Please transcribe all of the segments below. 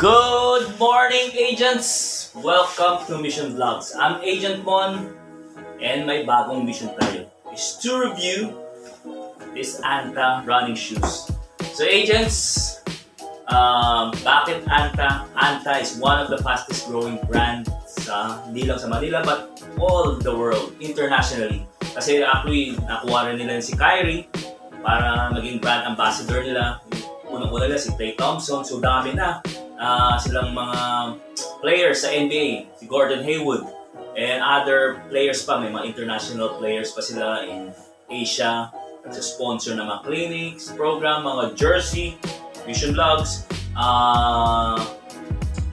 Good morning, agents! Welcome to Mission Vlogs. I'm Agent Mon, and may bagong mission tayo is to review this Anta running shoes. So agents, bakit Anta? Anta is one of the fastest growing brands hindi lang sa Manila but all the world, internationally. Kasi actually, nakuha rin nila si Kyrie para maging brand ambassador nila. Unang-una nila si Klay Thompson, so dami na. Silang mga players sa NBA, si Gordon Hayward, and other players pa, may mga international players pa sila in Asia, nagsa-sponsor ng mga clinics, program, mga jersey, Mission Vlogs,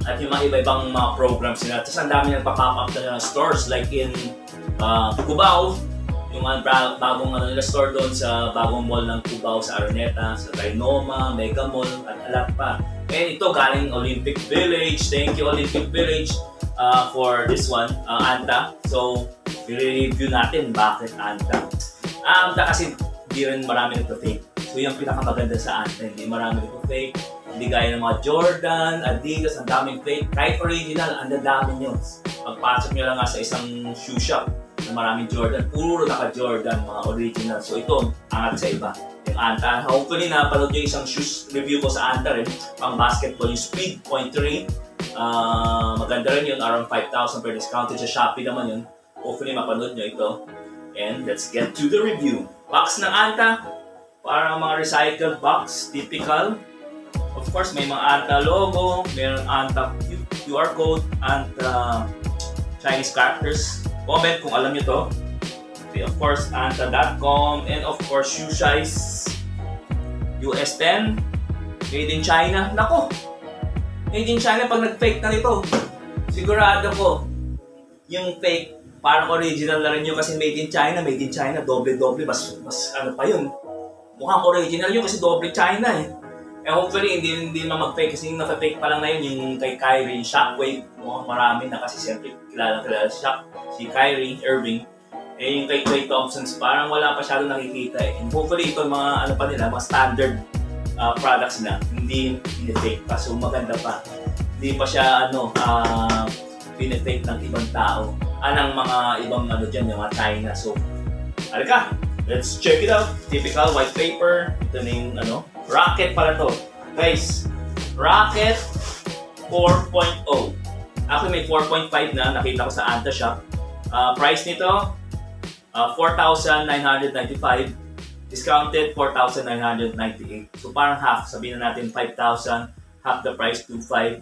at yung mga iba-ibang mga programs nila. Tapos ang dami nagpa-pop up na stores like in Cubao, yung bagong nila store doon sa bagong mall ng Cubao sa Araneta, sa Trinoma, Mega Mall, at alat pa. And ito galing Olympic Village. Thank you Olympic Village for this one, Anta. So, i-review natin bakit Anta. Anta kasi hindi rin marami nagpa-fake. So, yung pinakamaganda sa Anta, hindi marami nagpa-fake. Hindi gaya ng mga Jordan, Adidas, ang daming fake. Kahit original, ang dami nyo. Pagpasok nyo lang nga sa isang shoe shop na maraming Jordan, puro naka-Jordan, mga original. So, ito, angat sa iba. Yung Anta, hopefully napanood nyo isang shoes review ko sa Anta rin, pang basketball, yung Speed 0.3. Maganda rin yun, around 5,000 per discounted sa Shopee naman yun. Hopefully mapanood nyo ito. And let's get to the review. Box ng Anta, para mga recycled box, typical. Of course, may mga Anta logo, mayroon Anta QR code, Anta Chinese characters. Comment kung alam nyo to. Of course, Anta.com, and of course, shoe size US 10, made in China. Nako! Made in China pag nag-fake na nito. Sigurado ko, yung fake, parang original na rin yun kasi made in China, doble-doble, mas ano pa yun. Mukhang original yun kasi doble China eh. Eh hopefully, hindi na mag-fake kasi yung naka-fake pa lang na yun, yung kay Kyrie, Shockwave, mukhang marami na kasi siyempre kilala si Kyrie Irving. Eh yung kay Klay Thompson, parang wala pa siya nakikita eh. And hopefully ito mga ano pa nila, mga standard products na, hindi fake pa. So maganda pa. Hindi pa siya pinefake ng ibang tao. Ng mga ibang ano dyan, yung mga China. So, alika, let's check it out. Typical white paper. Ito na yung Rocket pala to. Guys, Rocket 4.0. Actually may 4.5 na, nakita ko sa Anta Shop. Price nito, 4,995, discounted 4,998. So parang half, sabihin na natin 5,000, half the price, 2,500.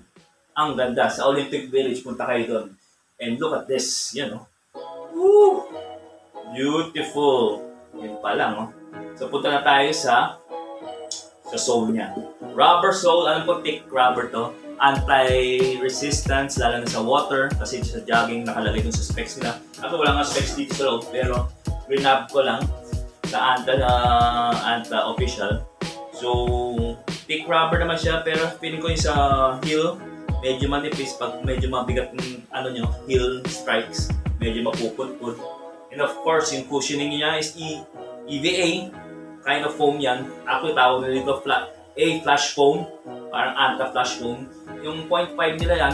Ang ganda, sa Olympic Village, punta kayo doon. And look at this, Woo! Beautiful! Yun pa lang, oh. So punta na tayo sa sole niya. Rubber sole, alam ko thick rubber to. Anti-resistance, lalo na sa water, kasi sa jogging nakalagay dun sa specs nila. Ako wala nga specs dito sa loob, pero renab ko lang sa Anta official. So, thick rubber naman siya, pero feeling ko yung sa heel, medyo manipis pag medyo mabigat ng heel strikes, medyo mapupudpud. And of course, yung cushioning niya is EVA, kind of foam yan. Ako tawag na dito flash foam, parang Anta flash foam. Yung 0.5 nila,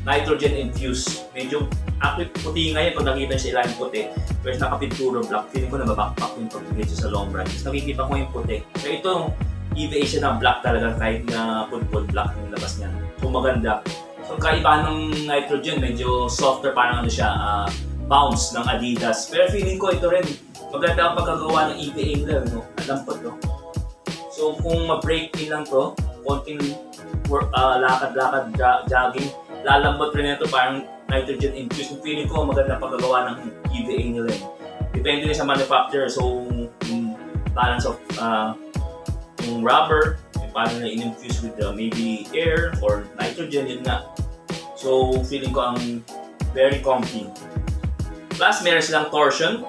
nitrogen infused. Medyo, actually puti nga yan pag nakita siya ilalim puti. Pero nakapinturo black, feeling ko na backpack yung pag-video sa long run. Tapos nakikita ko yung puti. Pero ito, EVA siya ng black talaga kahit na pudpud black yung labas niya. So maganda. So kaiba ng nitrogen, medyo softer, parang bounce ng Adidas. Pero feeling ko ito rin, maganda ang pagkagawa ng EVA nila, Lampot to. So kung ma-break in lang to, konting lakad-lakad, jogging, lalambot rin ito, parang nitrogen infused. Yung feeling ko maganda pagkagawa ng EVA nila. Depende rin sa manufacturer. So yung balance of yung rubber, yung paano na in-infuse with maybe air or nitrogen, yun nga. So feeling ko ang very comfy. Plus meron silang torsion,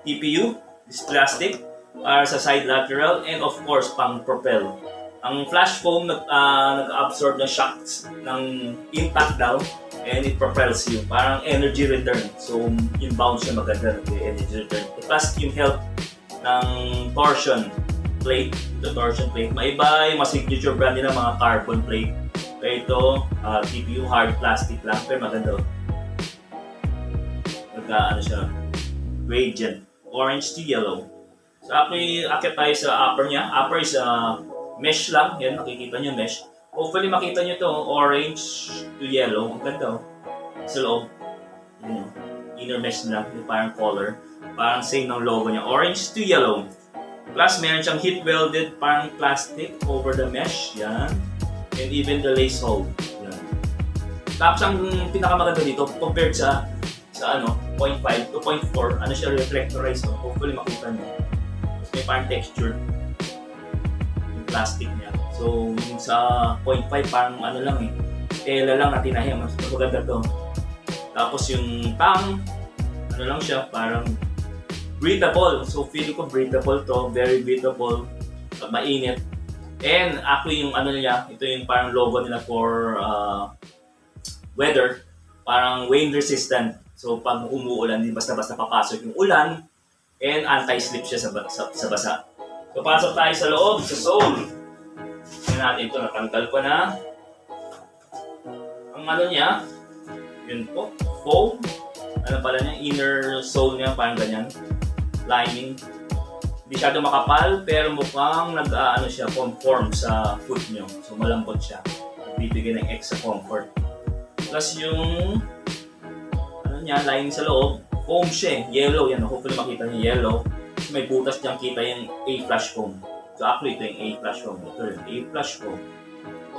TPU, this plastic, para sa side lateral, and of course pang propel. Ang flash foam nag-absorb ng shocks ng impact daw, and it propels you. Parang energy return. So yung bounce niya maganda, energy return. Plus yung help ng torsion plate. Ito torsion plate. Maiba yung mga signature brand nila, mga carbon plate. Kaya ito, TPU hard plastic lang. Pero maganda. Ano siya, gradient. Orange to yellow. So actually, akit tayo sa upper niya. Upper is mesh lang. Yan, nakikita nyo mesh. Hopefully makita nyo to orange to yellow. Ang ganda. Sa loob. Inner mesh lang. Yung parang color. Parang same ng logo niya. Orange to yellow. Plus, meron siyang heat welded parang plastic over the mesh. Yan. And even the lace hole. Yan. Tapos ang pinakamaganda dito, compared sa 0.5 to 0.4, ano siya, reflectorized. So, hopefully makita nyo. Tapos may parang texture yung plastic niya. So, yung sa 0.5 parang ano lang tela lang na tinahi. Mas maganda to. Tapos yung tang, ano lang siya, parang breathable. So, feel ko breathable to. Very breathable. Mainit. And actually yung ano niya, ito yung parang logo nila for weather. Parang rain resistant. So, pag umuulan, hindi basta-basta papasok yung ulan. And anti-slip siya sa basa. So, pasok tayo sa loob, sa sole. Tignan natin ito, natanggal ko na. Ang ano niya, yun po, foam. Ano pala niya, inner sole niya, parang ganyan. Lining. Hindi siya makapal, pero mukhang siya, conform sa foot nyo. So, malambot siya. Bibigyan ng extra comfort. Plus yung lining sa loob, foam siya yellow yan. Hopefully makita niyo yellow. May butas dyan kita yung A-flush foam. So actually ito yung A-flush foam. Ito yung A-flush foam.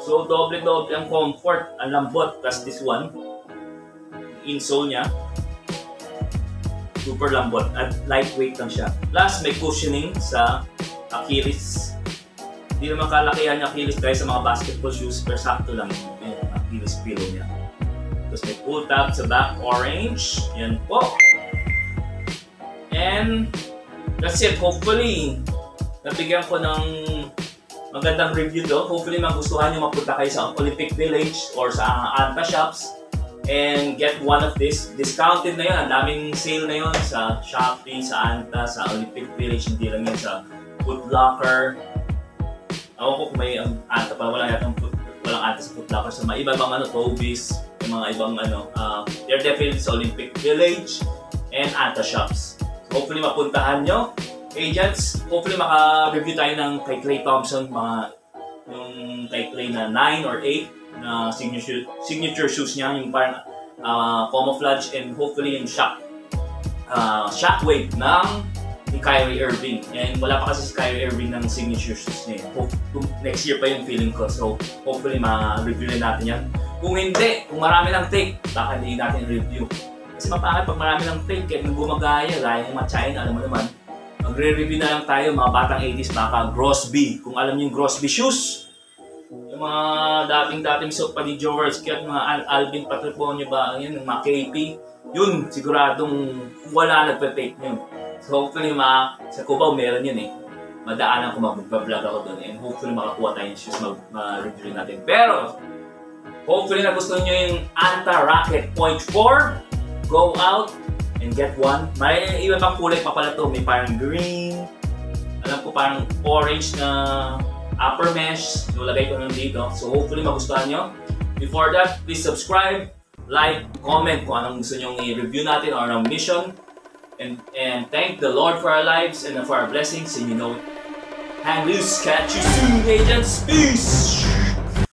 So doble-doble ang comfort, ang lambot. Plus this one, insole niya, super lambot at lightweight lang siya. Plus may cushioning sa Achilles. Hindi naman kalakihan yung Achilles tayo sa mga basketball shoes, pero sakto lang yung Achilles pillow niya. Tapos may pull tab sa back, orange. Yan po. And that's it. Hopefully, nabigyan ko ng magandang review to. Hopefully, magustuhan nyo mapunta kayo sa Olympic Village or sa Anta Shops and get one of this. Discounted na yun. Ang daming sale na yun sa Shopee, sa Anta, sa Olympic Village. Hindi lang yan sa Foot Locker. Ako ko kung may Anta pa. Walang Anta sa Foot Locker. So, may iba-ibang Tobies. Mga ibang they're definitely sa Olympic Village and Anta Shops. So hopefully mapuntahan nyo, agents. Hopefully maka-review tayo ng kay Klay Thompson, yung kay Klay na 9 or 8 na signature shoes niya, yung parang camouflage, and hopefully yung shockwave ng ni Kyrie Irving. And wala pa kasi si Kyrie Irving ng signature shoes niya. Next year pa yung feeling ko. So hopefully ma-review na natin yan. Kung hindi, kung marami ng take, baka hindi natin review. Kasi mapangit pag marami ng take, kahit nang gumagaya, gaya ng mga China, alam mo naman, magre-review na lang tayo, mga batang 80s, baka Grosby. Kung alam niyo yung Grosby shoes, yung mga dating suot pa ni Jaworski at mga Alvin Patrimonio ba, yun, yung mga KP, yun, siguradong wala nagpe-take yun. So hopefully sa Cubao meron yun madaanan ko mag-vlog ako doon, and hopefully makakuha tayo yung shoes, ma-review natin. Pero, hopefully nagustuhan nyo yung Anta Rocket Point 4. Go out and get one. May iba pang kulay pa pala to. May parang green. Alam ko parang orange na upper mesh. So lagay ko lang dito. So hopefully magustuhan nyo. Before that, please subscribe, like, comment kung anong gusto nyo i-review natin or ang mission. And thank the Lord for our lives and for our blessings. And you know it. Hang loose. Catch you soon, agents. Peace!